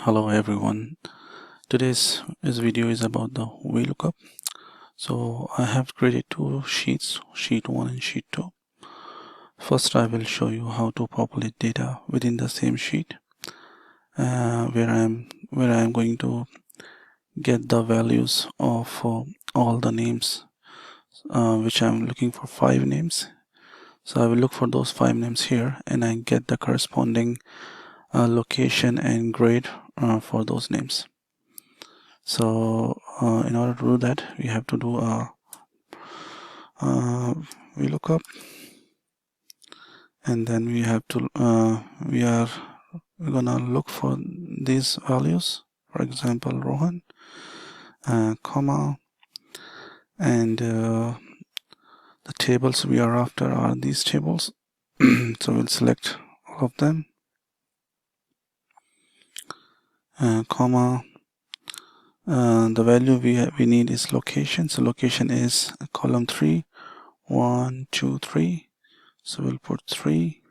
Hello everyone. Today's video is about the VLookup. So I have created two sheets, sheet 1 and sheet 2. First I will show you how to populate data within the same sheet where I am going to get the values of all the names which I'm looking for 5 names. So I will look for those 5 names here and I get the corresponding location and grade for those names. So in order to do that, we have to do a VLookup, and then we have to we're gonna look for these values, for example Rohan, comma, and the tables we are after are these tables. So we'll select all of them, comma. The value we need is location. So location is column 3, 1, 2, 3. So we'll put 3.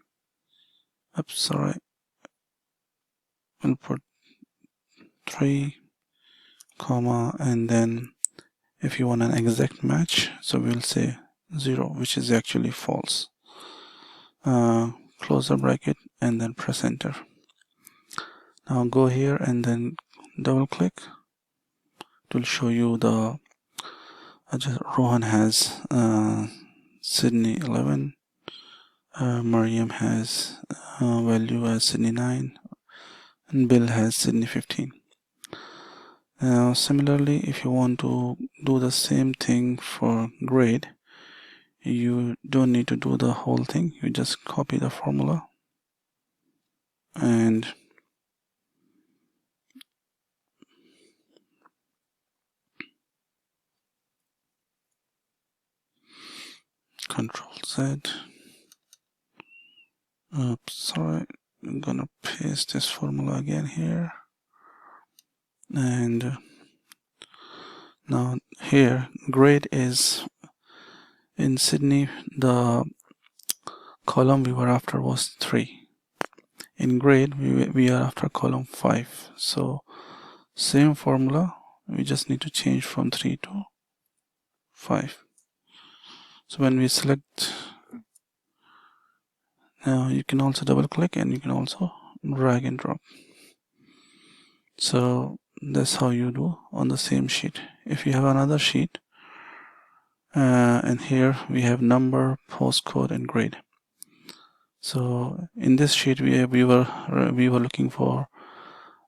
Oops, sorry. We'll put 3, comma, and then if you want an exact match, so we'll say 0, which is actually false. Close the bracket and then press enter. Now go here and then double click. It will show you the Rohan has Sydney 11, Mariam has value as Sydney 9, and Bill has Sydney 15. Now similarly, if you want to do the same thing for grade, you don't need to do the whole thing. You just copy the formula and Control Z. Oops, sorry. I'm gonna paste this formula again here. And now here, grade is in Sydney, the column we were after was 3. In grade, we are after column 5. So same formula, we just need to change from 3 to 5. So when we select, now you can also double click and you can also drag and drop. So that's how you do on the same sheet. If you have another sheet, and here we have number, postcode, and grade. So in this sheet we were looking for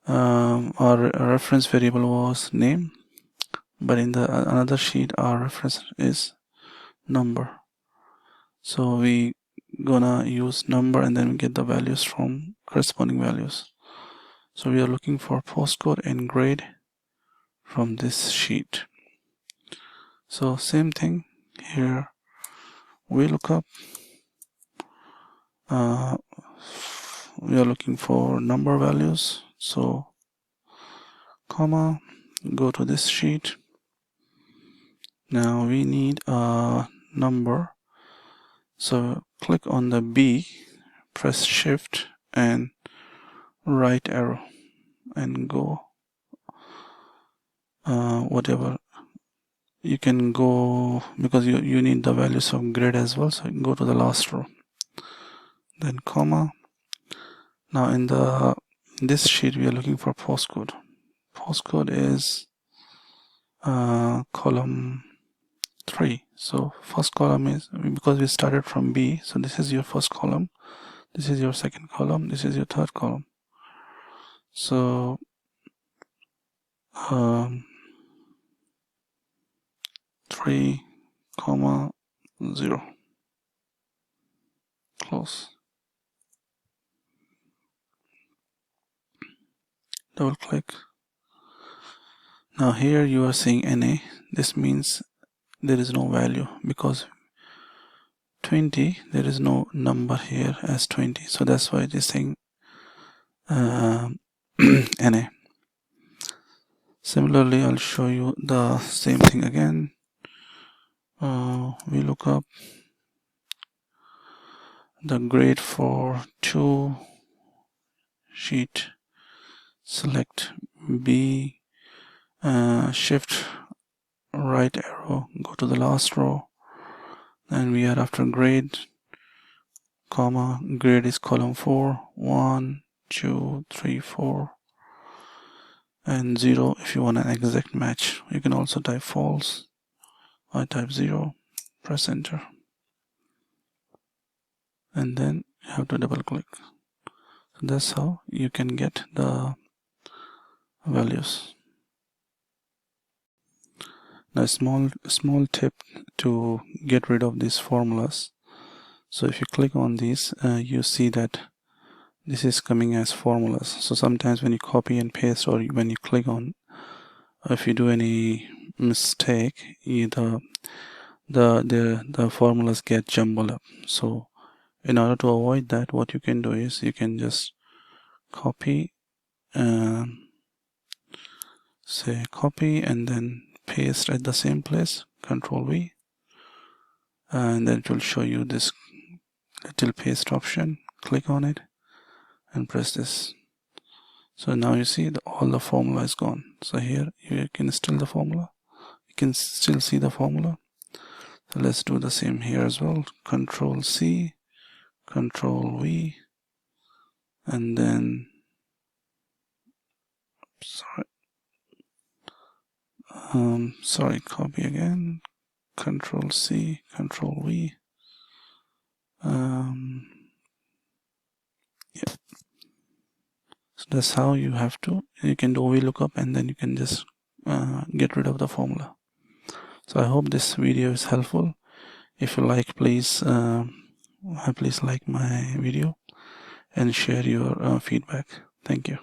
our reference variable was name, but in the another sheet our reference is number. So we gonna use number and then we get the values from corresponding values. So we are looking for postcode and grade from this sheet. So same thing here, we look up, we are looking for number values. So comma, go to this sheet. Now we need a number. So click on the B, press shift and right arrow and go whatever you can go, because you need the values of grade as well. So you can go to the last row, then comma. Now in this sheet we are looking for postcode. Postcode is column 3. So first column is, because we started from B, so this is your first column, this is your second column, this is your third column. So 3, 0, close, double click. Now here you are seeing NA. This means there is no value, because 20, there is no number here as 20, so that's why it is saying NA. Similarly, I'll show you the same thing again. We look up the grade for 2, sheet select B, shift right arrow, go to the last row, and we are after grade, comma, grade is column 4, 1, 2, 3, 4, and 0 if you want an exact match. You can also type false. I type 0, press enter, and then you have to double click. So that's how you can get the values. Now, small tip to get rid of these formulas. So if you click on these, you see that this is coming as formulas. So sometimes when you copy and paste, or when you click on, if you do any mistake, the formulas get jumbled up. So in order to avoid that, what you can do is you can just copy, say copy, and then paste at the same place, Control V, and then it will show you this little paste option. Click on it and press this. So now you see all the formula is gone. So here you can still the formula, you can still see the formula. So let's do the same here as well. Control C, Control V, and then copy again, Control C, Control V. Yeah. So that's how you can do VLookup, and then you can just get rid of the formula. So I hope this video is helpful. If you like, please like my video and share your feedback. Thank you.